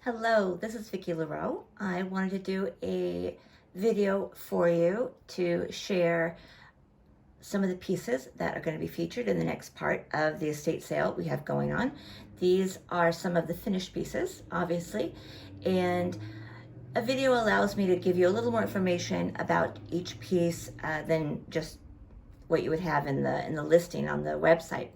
Hello, this is Vicki LaRoe. I wanted to do a video for you to share some of the pieces that are going to be featured in the next part of the estate sale we have going on. These are some of the finished pieces, obviously, and a video allows me to give you a little more information about each piece than just what you would have in the listing on the website.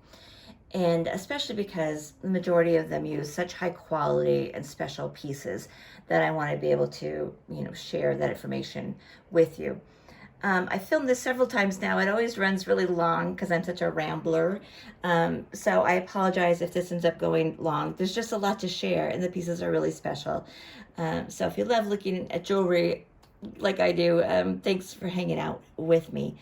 And especially because the majority of them use such high quality and special pieces that I want to be able to, share that information with you. I filmed this several times now. It always runs really long because I'm such a rambler. So I apologize if this ends up going long. There's just a lot to share, and the pieces are really special. So if you love looking at jewelry like I do, thanks for hanging out with me.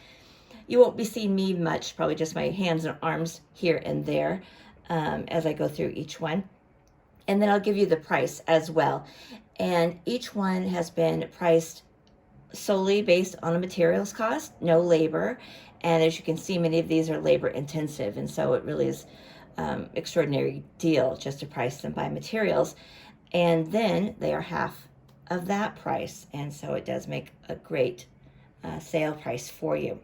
You won't be seeing me much, probably just my hands and arms here and there as I go through each one. And then I'll give you the price as well. And each one has been priced solely based on a materials cost, no labor. And as you can see, many of these are labor intensive. And so it really is extraordinary deal just to price them by materials. And then they are half of that price. And so it does make a great sale price for you.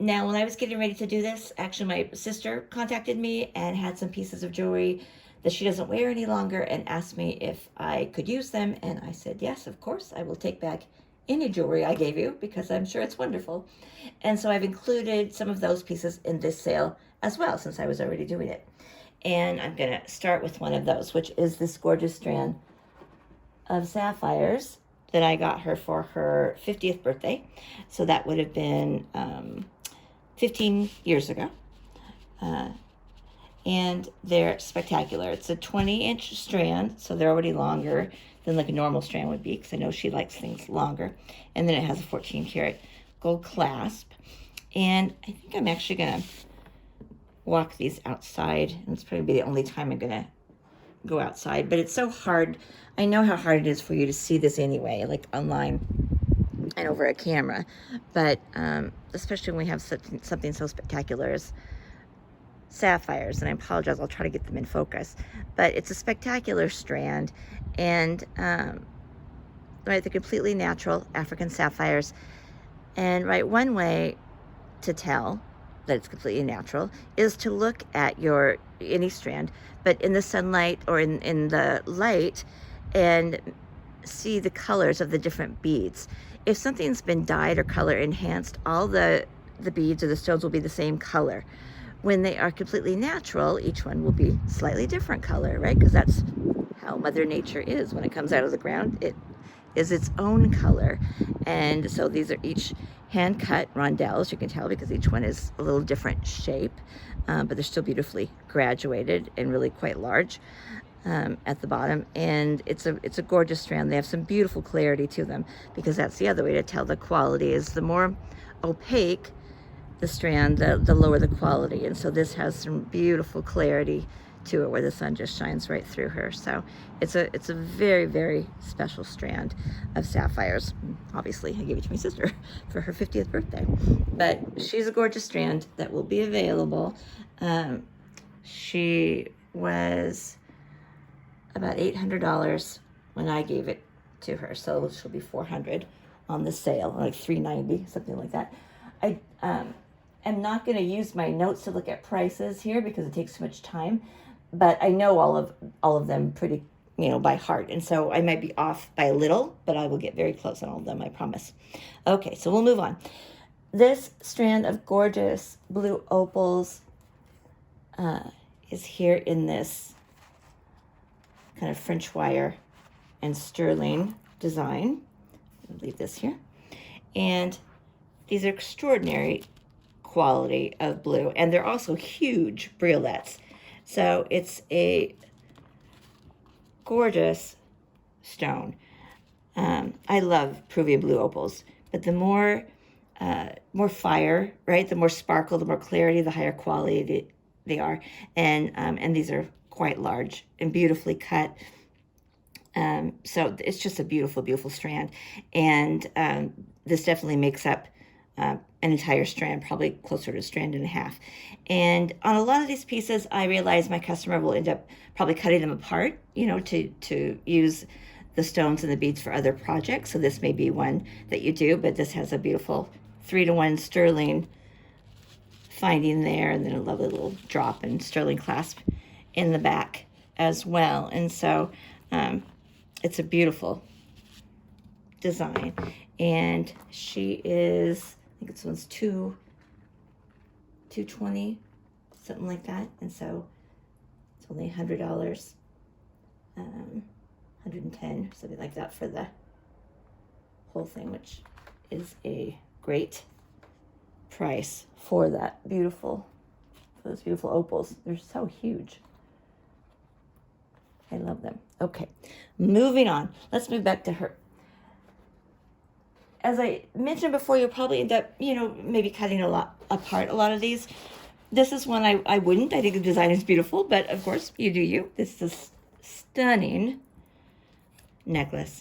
Now, when I was getting ready to do this, actually my sister contacted me and had some pieces of jewelry that she doesn't wear any longer and asked me if I could use them. And I said, yes, of course, I will take back any jewelry I gave you because I'm sure it's wonderful. And so I've included some of those pieces in this sale as well, since I was already doing it. And I'm going to start with one of those, which is this gorgeous strand of sapphires that I got her for her 50th birthday. So that would have been 15 years ago. And they're spectacular. It's a 20-inch strand, so they're already longer than like a normal strand would be, because I know she likes things longer. And then it has a 14-karat gold clasp. And I think I'm actually going to walk these outside. And it's probably the only time I'm going to go outside. But it's so hard. I know how hard it is for you to see this anyway, like online and over a camera, but especially when we have something so spectacular as sapphires, and I apologize, I'll try to get them in focus, but it's a spectacular strand, and right, they're completely natural African sapphires. And right, one way to tell that it's completely natural is to look at any strand, but in the sunlight or in the light, and see the colors of the different beads. If something's been dyed or color enhanced, all the beads or the stones will be the same color. When they are completely natural, each one will be slightly different color, right? Because that's how Mother Nature is. When it comes out of the ground, it is its own color. And so these are each hand-cut rondelles, you can tell, because each one is a little different shape, but they're still beautifully graduated and really quite large at the bottom. And it's a gorgeous strand. They have some beautiful clarity to them, because that's the other way to tell the quality is the more opaque the strand, the lower the quality. And so this has some beautiful clarity to it, where the sun just shines right through her. So it's a very, very special strand of sapphires. Obviously, I gave it to my sister for her 50th birthday, but she's a gorgeous strand that will be available. She was about $800 when I gave it to her, so she'll be $400 on the sale, like $390, something like that. I am not going to use my notes to look at prices here because it takes too much time, but I know all of them pretty, by heart, and so I might be off by a little, but I will get very close on all of them, I promise. Okay, so we'll move on. This strand of gorgeous blue opals is here in this kind of French wire and sterling design. I'll leave this here. And these are extraordinary quality of blue, and they're also huge briolets. So it's a gorgeous stone. I love Peruvian blue opals, but the more fire, right? The more sparkle, the more clarity, the higher quality they are. And these are quite large and beautifully cut. So it's just a beautiful, beautiful strand. And this definitely makes up an entire strand, probably closer to a strand and a half. And on a lot of these pieces, I realize my customer will end up probably cutting them apart, you know, to use the stones and the beads for other projects. So this may be one that you do, but this has a beautiful 3-to-1 sterling finding there, and then a lovely little drop and sterling clasp in the back as well. And so it's a beautiful design. And she is, I think this one's $220, something like that. And so it's only $100, $110, something like that for the whole thing, which is a great price for that beautiful, for those beautiful opals. They're so huge. I love them. Okay, moving on. Let's move back to her. As I mentioned before, you'll probably end up, you know, maybe cutting apart a lot of these. This is one I wouldn't. I think the design is beautiful, but of course, you do you. This is a stunning necklace.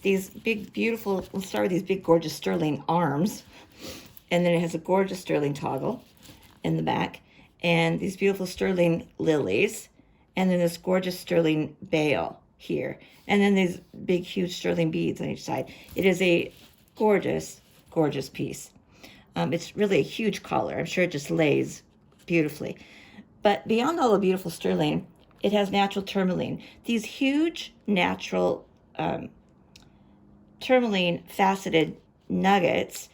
These big, beautiful, let's start with these big, gorgeous sterling arms. And then it has a gorgeous sterling toggle in the back. And these beautiful sterling lilies. And then this gorgeous sterling bail here. And then these big, huge sterling beads on each side. It is a gorgeous, gorgeous piece. It's really a huge collar. I'm sure it just lays beautifully. But beyond all the beautiful sterling, it has natural tourmaline. These huge natural tourmaline faceted nuggets,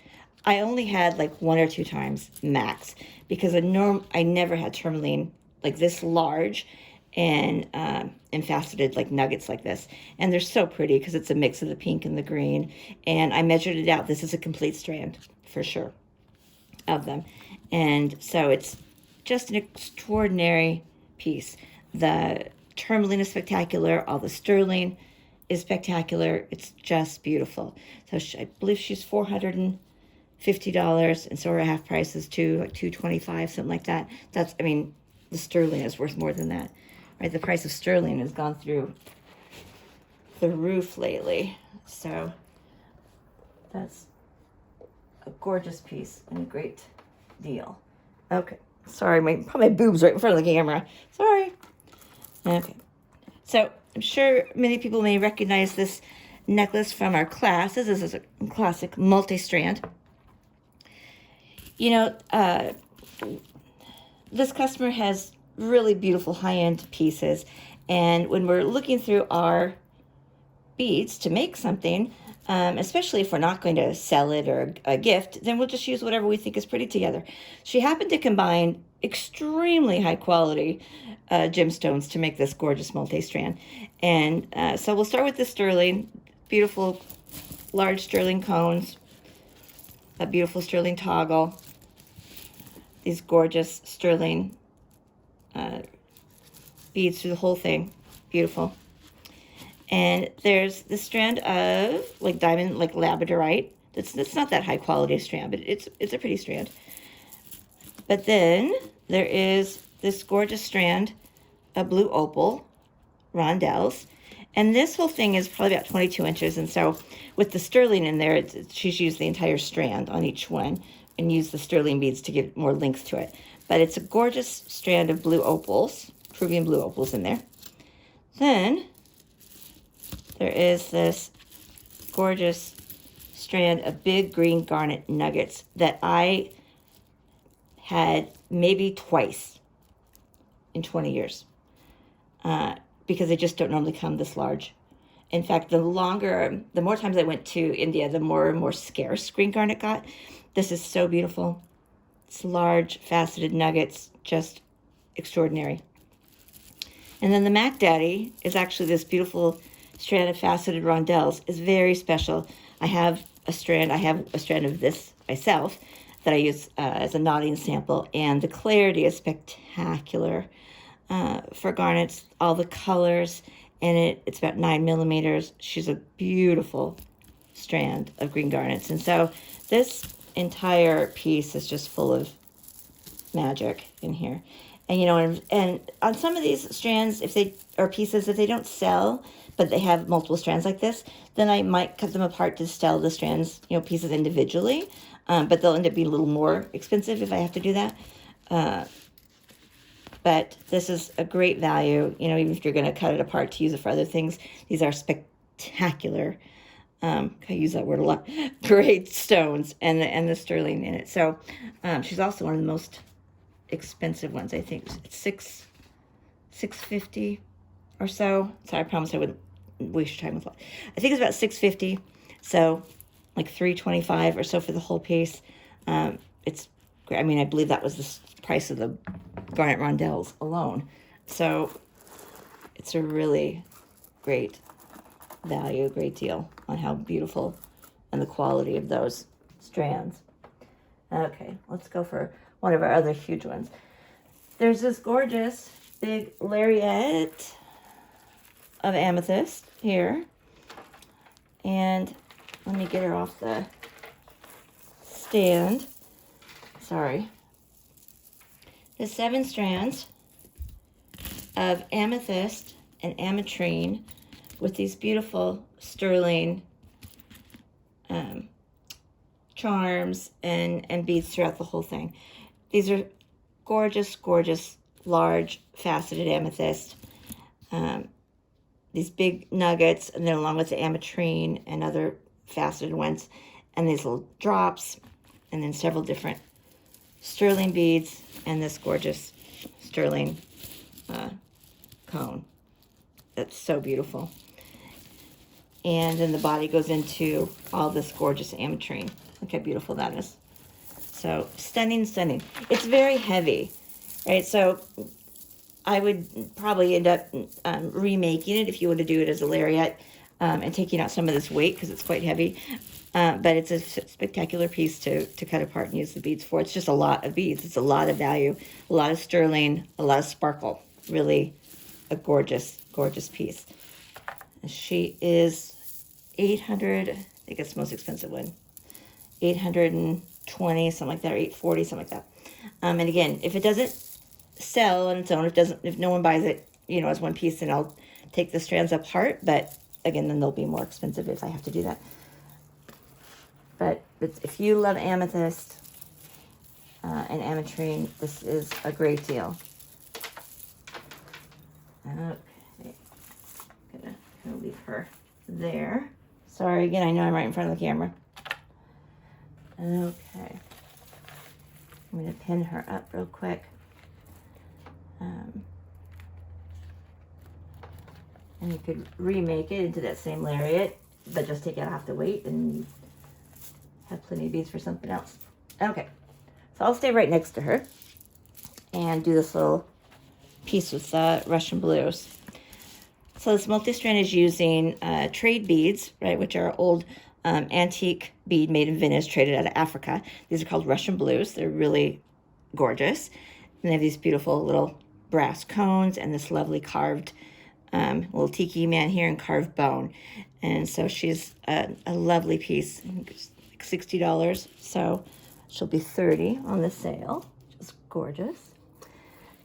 I only had like 1 or 2 times max, because I never had tourmaline like this large and faceted like nuggets like this. And they're so pretty because it's a mix of the pink and the green. And I measured it out. This is a complete strand for sure of them. And so it's just an extraordinary piece. The tourmaline is spectacular. All the sterling is spectacular. It's just beautiful. So I believe she's $450, and so her half price is like $225, something like that. That's, I mean, the sterling is worth more than that, right? The price of sterling has gone through the roof lately. So that's a gorgeous piece and a great deal. Okay, sorry, put my boobs right in front of the camera. Sorry. Okay, so I'm sure many people may recognize this necklace from our class. This is a classic multi-strand. You know, this customer has really beautiful high-end pieces, and when we're looking through our beads to make something, especially if we're not going to sell it or a gift, then we'll just use whatever we think is pretty together. She happened to combine extremely high quality gemstones to make this gorgeous multi-strand. And so we'll start with the sterling, beautiful large sterling cones, a beautiful sterling toggle, these gorgeous sterling beads through the whole thing, beautiful. And there's the strand of like diamond, like labradorite. It's not that high quality strand, but it's a pretty strand. But then there is this gorgeous strand of blue opal rondelles. And this whole thing is probably about 22 inches. And so with the sterling in there, she's used the entire strand on each one and used the sterling beads to give more length to it. But it's a gorgeous strand of blue opals, Peruvian blue opals in there. Then there is this gorgeous strand of big green garnet nuggets that I had maybe twice in 20 years because they just don't normally come this large. In fact, the more times I went to India, the more and more scarce green garnet got. This is so beautiful. It's large, faceted nuggets, just extraordinary. And then the Mac Daddy is actually this beautiful strand of faceted rondelles. Is very special. I have a strand of this myself that I use as a knotting sample, and the clarity is spectacular for garnets. All the colors in it. It's about 9 millimeters. She's a beautiful strand of green garnets, and so this entire piece is just full of magic in here. And, you know, and on some of these strands, if they are pieces, if they don't sell, but they have multiple strands like this, then I might cut them apart to sell the strands, you know, pieces individually. But they'll end up being a little more expensive if I have to do that. But this is a great value, you know, even if you're going to cut it apart to use it for other things. These are spectacular. I use that word a lot. Great stones and the sterling in it. So she's also one of the most expensive ones. I think it's $650 or so. So I promise I wouldn't waste your time with that. I think it's about $650. So like $325 or so for the whole piece. It's great. I mean, I believe that was the price of the garnet rondelles alone. So it's a really great value, great deal on how beautiful and the quality of those strands. Okay, let's go for one of our other huge ones. There's this gorgeous big lariat of amethyst here. And let me get her off the stand. Sorry. There's 7 strands of amethyst and ametrine with these beautiful sterling charms and beads throughout the whole thing. These are gorgeous, gorgeous, large, faceted amethyst. These big nuggets, and then along with the ametrine and other faceted ones, and these little drops, and then several different sterling beads, and this gorgeous sterling cone. That's so beautiful. And then the body goes into all this gorgeous ametrine. Look how beautiful that is. So stunning, stunning. It's very heavy, right? So I would probably end up remaking it if you want to do it as a lariat and taking out some of this weight because it's quite heavy. But it's a spectacular piece to cut apart and use the beads for. It's just a lot of beads. It's a lot of value, a lot of sterling, a lot of sparkle. Really a gorgeous, gorgeous piece. She is 800, I think it's the most expensive one. 820, something like that, or 840, something like that. And again, if it doesn't sell on its own, if no one buys it, you know, as one piece, then I'll take the strands apart. But again, then they'll be more expensive if I have to do that. But if you love amethyst and ametrine, this is a great deal. Okay, gonna leave her there. Sorry again, I know I'm right in front of the camera. Okay, I'm gonna pin her up real quick. And you could remake it into that same lariat, but just take out half the weight and have plenty of beads for something else. Okay, so I'll stay right next to her and do this little piece with Russian blues. So this multi-strand is using trade beads, right, which are old antique bead made in Venice, traded out of Africa. These are called Russian blues. They're really gorgeous. And they have these beautiful little brass cones and this lovely carved little tiki man here and carved bone. And so she's a lovely piece. I think it's like $60. So she'll be $30 on the sale. Just gorgeous.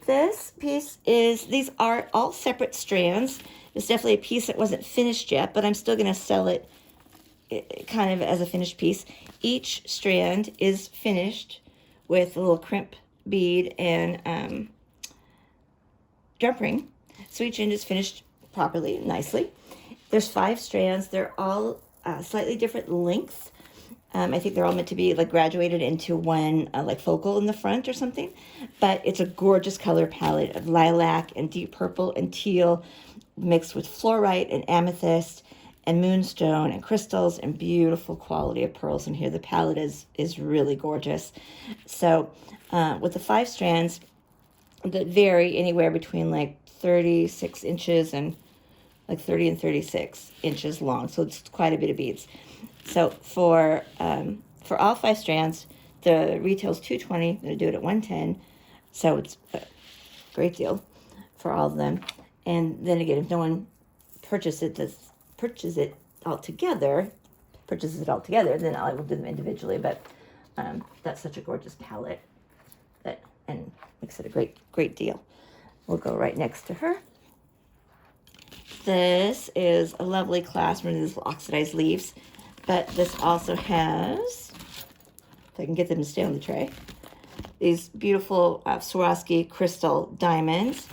This piece these are all separate strands. It's definitely a piece that wasn't finished yet, but I'm still going to sell it kind of as a finished piece. Each strand is finished with a little crimp bead and jump ring. So each end is finished properly, nicely. There's 5 strands. They're all slightly different lengths. I think they're all meant to be like graduated into one like focal in the front or something. But it's a gorgeous color palette of lilac and deep purple and teal mixed with fluorite and amethyst and moonstone and crystals and beautiful quality of pearls in here. The palette is really gorgeous. So with the 5 strands that vary anywhere between like 36 inches and like 30 and 36 inches long. So it's quite a bit of beads. So for all 5 strands, the retail's $220. I'm going to do it at $110. So it's a great deal for all of them. And then again, if no one purchases it all together, then I will do them individually. But that's such a gorgeous palette that and makes it a great deal. We'll go right next to her. This is a lovely clasp from these oxidized leaves, but this also has, if I can get them to stay on the tray, these beautiful Swarovski crystal diamonds,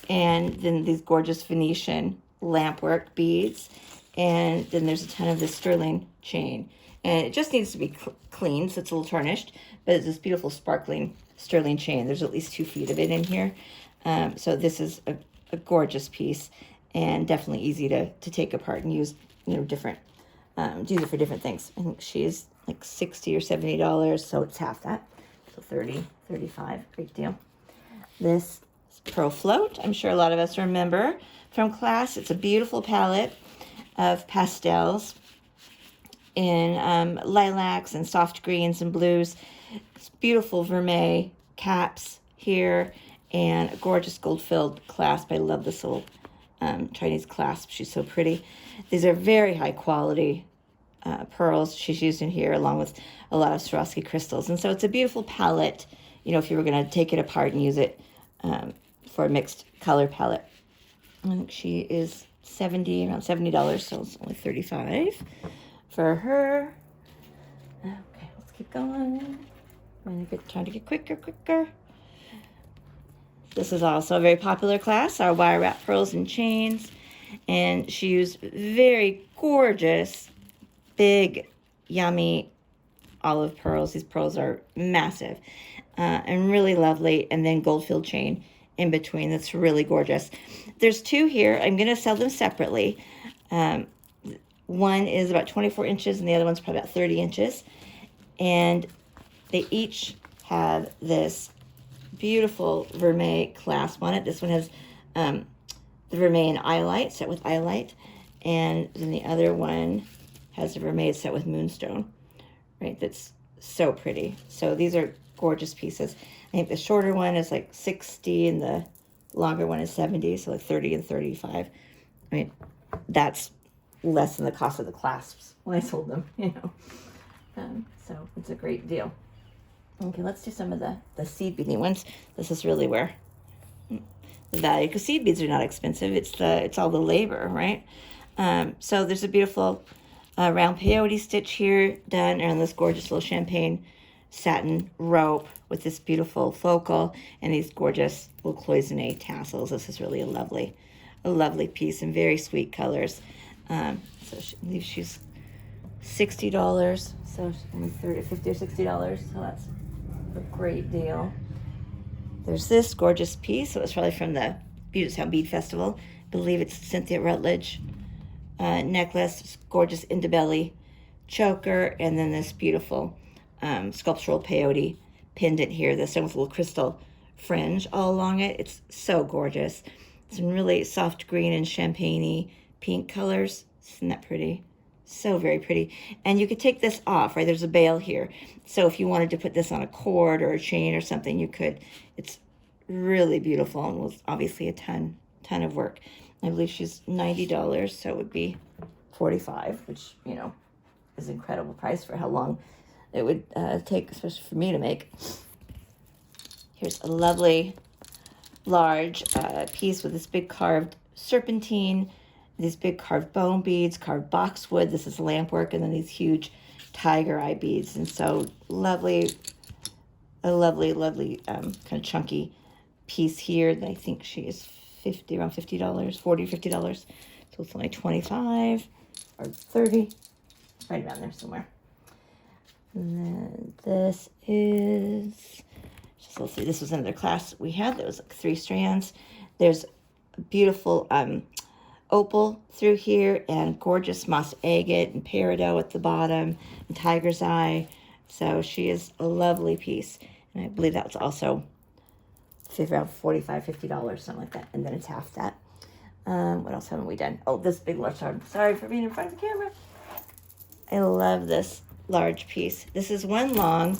and then these gorgeous Venetian lampwork beads, and then there's a ton of this sterling chain. And it just needs to be clean, so it's a little tarnished, but it's this beautiful sparkling sterling chain. There's at least 2 feet of it in here. So this is a gorgeous piece, and definitely easy to take apart and use, different, use it for different things. I think she is like $60 or $70, so it's half that. So 30, 35, great deal. This is Pearl Float. I'm sure a lot of us remember from class. It's a beautiful palette of pastels in lilacs and soft greens and blues. It's beautiful vermeil caps here and a gorgeous gold-filled clasp. I love this little Chinese clasp. She's so pretty. These are very high quality pearls she's used in here, along with a lot of Swarovski crystals. And so it's a beautiful palette, if you were going to take it apart and use it for a mixed color palette. I think she is around $70, so it's only $35 for her. Okay, let's keep going. I'm trying to get quicker. This is also a very popular class, our wire wrap pearls and chains. And she used very gorgeous, big, yummy olive pearls. These pearls are massive and really lovely. And then gold-filled chain in between. That's really gorgeous. There's 2 here. I'm going to sell them separately. One is about 24 inches and the other one's probably about 30 inches. And they each have this beautiful vermeil clasp on it. This one has the vermeil and eyelite, set with eyelite. And then the other one has a vermeil set with moonstone, right? That's so pretty. So these are gorgeous pieces. I think the shorter one is like 60 and the longer one is 70, so like 30 and 35. I mean, that's less than the cost of the clasps when I sold them, so it's a great deal. Okay, let's do some of the seed beading ones. This is really where the value, because seed beads are not expensive. It's all the labor, right? So there's a beautiful round peyote stitch here done on this gorgeous little champagne satin rope with this beautiful focal and these gorgeous little cloisonne tassels. This is really a lovely piece and very sweet colors. So she's $60, so only $50 or $60, so that's a great deal. There's this gorgeous piece. It was probably from the Beauties Bead Festival. I believe it's Cynthia Rutledge necklace, gorgeous indibelly choker, and then this beautiful sculptural peyote pendant here. This one with a little crystal fringe all along it. It's so gorgeous. Some really soft green and champagne-y pink colors. Isn't that pretty? So very pretty. And you could take this off, right? There's a bail here. So if you wanted to put this on a cord or a chain or something, you could. It's really beautiful and was obviously a ton of work. I believe she's $90, so it would be $45, which, is an incredible price for how long it would take, especially for me to make. Here's a lovely large piece with this big carved serpentine, these big carved bone beads, carved boxwood. This is lampwork, and then these huge tiger eye beads. And so lovely, a lovely kind of chunky piece here that I think she is around $50, $40, $50. So it's only 25 or 30, right around there somewhere. And then this is, let's see, this was another class we had. There was like 3 strands. There's a beautiful opal through here and gorgeous moss agate and peridot at the bottom and tiger's eye. So she is a lovely piece. And I believe that's also around $45, $50, something like that. And then it's half that. What else haven't we done? Oh, this big large, sorry for being in front of the camera. I love this large piece. This is one long,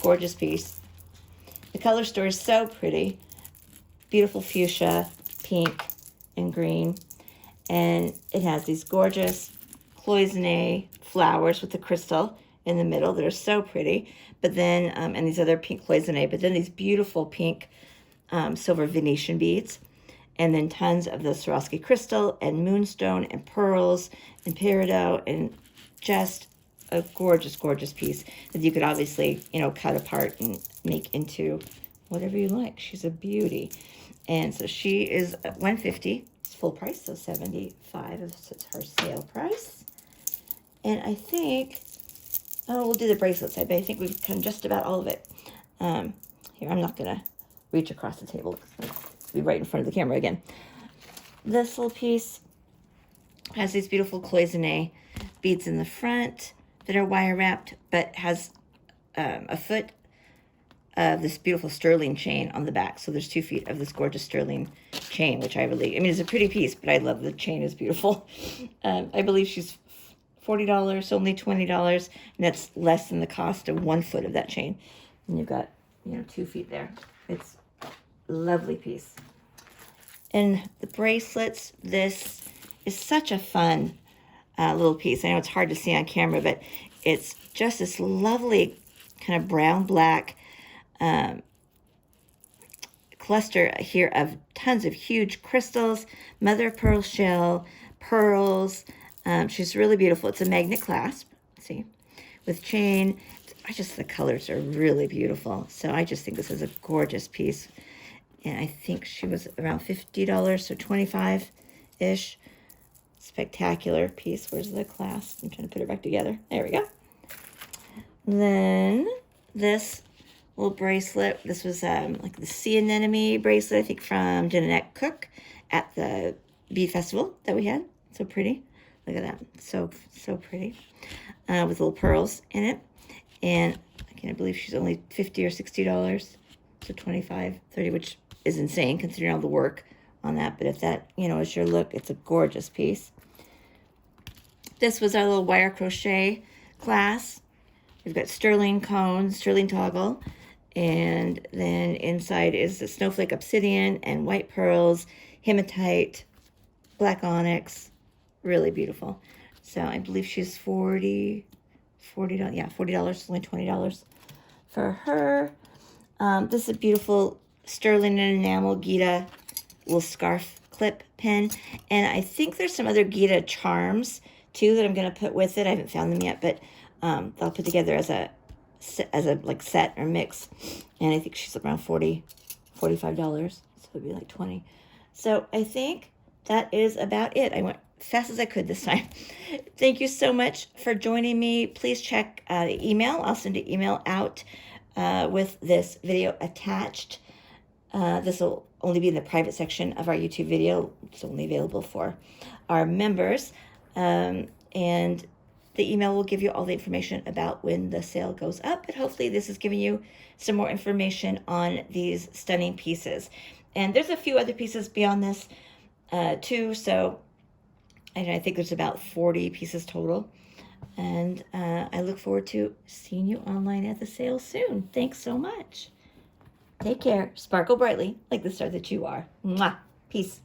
gorgeous piece. The color story is so pretty. Beautiful fuchsia, pink, and green. And it has these gorgeous cloisonne flowers with the crystal in the middle that are so pretty. But then, and these other pink cloisonne, but then these beautiful pink silver Venetian beads. And then tons of the Swarovski crystal and moonstone and pearls and peridot, and just a gorgeous, gorgeous piece that you could obviously, you know, cut apart and make into whatever you like. She's a beauty. And so she is at $150. It's full price, so $75 is her sale price. And I think, oh, we'll do the bracelets. I think we've done just about all of it. Here, I'm not going to reach across the table. Be right in front of the camera again. This little piece has these beautiful cloisonne beads in the front that are wire wrapped, but has a foot of this beautiful sterling chain on the back. So there's 2 feet of this gorgeous sterling chain, which I really, I mean, it's a pretty piece, but I love the chain is beautiful. I believe she's $40, only $20, and that's less than the cost of 1 foot of that chain. And you've got, you know, 2 feet there. It's lovely piece. And the bracelets, this is such a fun little piece. I know it's hard to see on camera, but it's just this lovely kind of brown black cluster here of tons of huge crystals, mother of pearl shell, pearls. She's really beautiful. It's a magnet clasp, see, with chain. The colors are really beautiful. So I just think this is a gorgeous piece. And I think she was around $50, so 25-ish. Spectacular piece. Where's the clasp? I'm trying to put it back together. There we go. Then this little bracelet. This was like the sea anemone bracelet, I think, from Jeanette Cook at the bead festival that we had. So pretty. Look at that. So pretty. With little pearls in it. And I can't believe she's only $50 or $60. So 25, 30, which is insane considering all the work on that. But if that, you know, is your look, it's a gorgeous piece. This was our little wire crochet class. We've got sterling cones, sterling toggle, and then inside is the snowflake obsidian and white pearls, hematite, black onyx. Really beautiful. So I believe she's $40, yeah, $40, only $20 for her. This is a beautiful sterling and enamel Gita little scarf clip pin. And I think there's some other Gita charms too that I'm going to put with it. I haven't found them yet, but I'll put together as a like set or mix. And I think she's around $45. So it'd be like 20. So I think that is about it. I went fast as I could this time. Thank you so much for joining me. Please check the email. I'll send an email out with this video attached. This will only be in the private section of our YouTube video. It's only available for our members. And the email will give you all the information about when the sale goes up. But hopefully this is giving you some more information on these stunning pieces. And there's a few other pieces beyond this too. So I think there's about 40 pieces total. And I look forward to seeing you online at the sale soon. Thanks so much. Take care. Sparkle brightly like the star that you are. Mwah. Peace.